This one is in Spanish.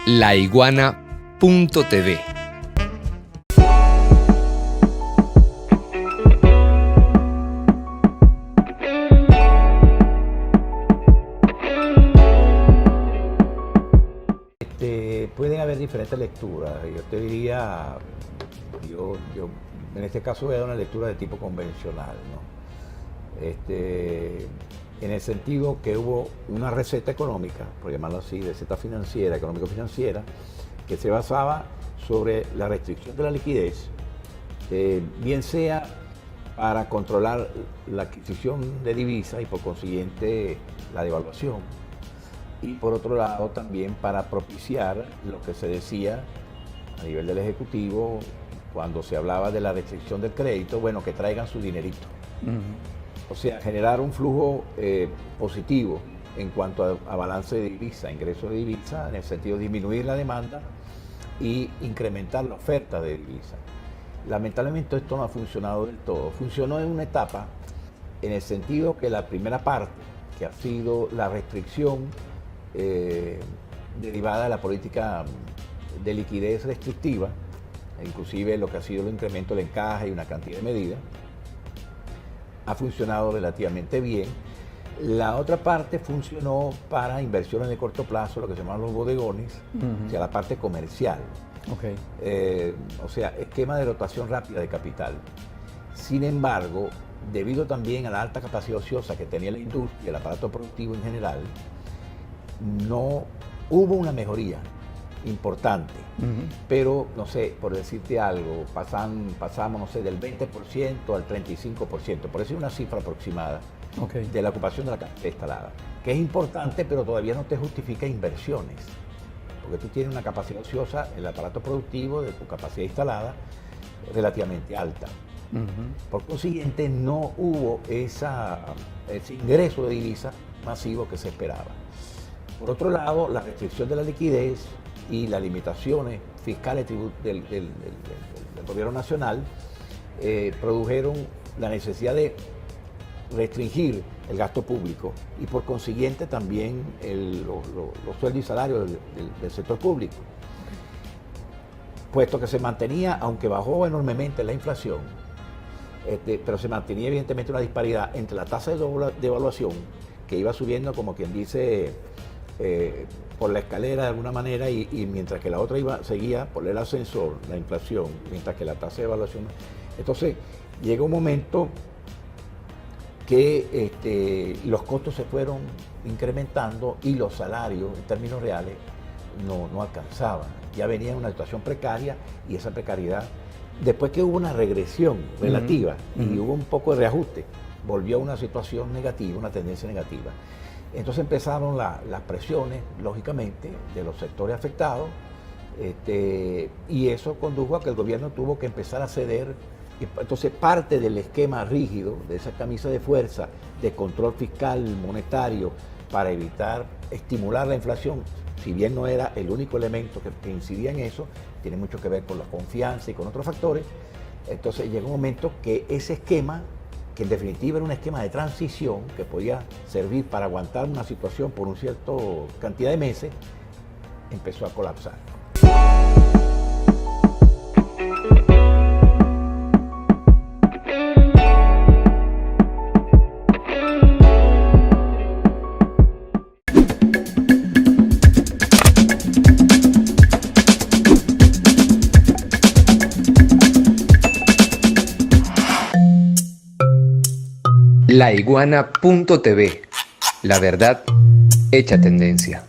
laiguana.tv. Pueden haber diferentes lecturas. Yo te diría, yo en este caso voy a dar una lectura de tipo convencional, ¿no? En el sentido que hubo una receta económica, por llamarlo así, receta financiera, económico-financiera, que se basaba sobre la restricción de la liquidez, bien sea para controlar la adquisición de divisas y por consiguiente la devaluación, y por otro lado también para propiciar lo que se decía a nivel del Ejecutivo cuando se hablaba de la restricción del crédito, bueno, que traigan su dinerito. O sea, generar un flujo positivo en cuanto a balance de divisa, ingresos de divisa, en el sentido de disminuir la demanda y incrementar la oferta de divisa. Lamentablemente esto no ha funcionado del todo. Funcionó en una etapa en el sentido que la primera parte, que ha sido la restricción derivada de la política de liquidez restrictiva, inclusive lo que ha sido el incremento del encaje y una cantidad de medidas, ha funcionado relativamente bien. La otra parte funcionó para inversiones de corto plazo, lo que se llaman los bodegones, o sea, la parte comercial. O sea, esquema de rotación rápida de capital. Sin embargo, debido también a la alta capacidad ociosa que tenía la industria, el aparato productivo en general, no hubo una mejoría importante, pero no sé, por decirte algo, pasamos, no sé, del 20% al 35%, por eso es una cifra aproximada de la ocupación de la capacidad instalada, que es importante, pero todavía no te justifica inversiones, porque tú tienes una capacidad ociosa, el aparato productivo de tu capacidad instalada relativamente alta. Por consiguiente, no hubo ese ingreso de divisa masivo que se esperaba. Por otro lado, la restricción de la liquidez y las limitaciones fiscales del gobierno nacional produjeron la necesidad de restringir el gasto público y por consiguiente también los sueldos y salarios del sector público. Puesto que se mantenía, aunque bajó enormemente la inflación, pero se mantenía evidentemente una disparidad entre la tasa de devaluación, que iba subiendo como quien dice por la escalera de alguna manera, y mientras que la otra seguía por el ascensor, la inflación, mientras que la tasa de devaluación. Entonces llegó un momento que los costos se fueron incrementando y los salarios en términos reales no alcanzaban. Ya venía en una situación precaria, y esa precariedad, después que hubo una regresión relativa y hubo un poco de reajuste, volvió a una situación negativa, una tendencia negativa. Entonces empezaron las presiones, lógicamente, de los sectores afectados, y eso condujo a que el gobierno tuvo que empezar a ceder. Entonces parte del esquema rígido, de esa camisa de fuerza, de control fiscal, monetario, para evitar estimular la inflación, si bien no era el único elemento que incidía en eso, tiene mucho que ver con la confianza y con otros factores. Entonces llegó un momento que ese esquema, que en definitiva era un esquema de transición que podía servir para aguantar una situación por una cierta cantidad de meses, empezó a colapsar. laiguana.tv. La verdad hecha tendencia.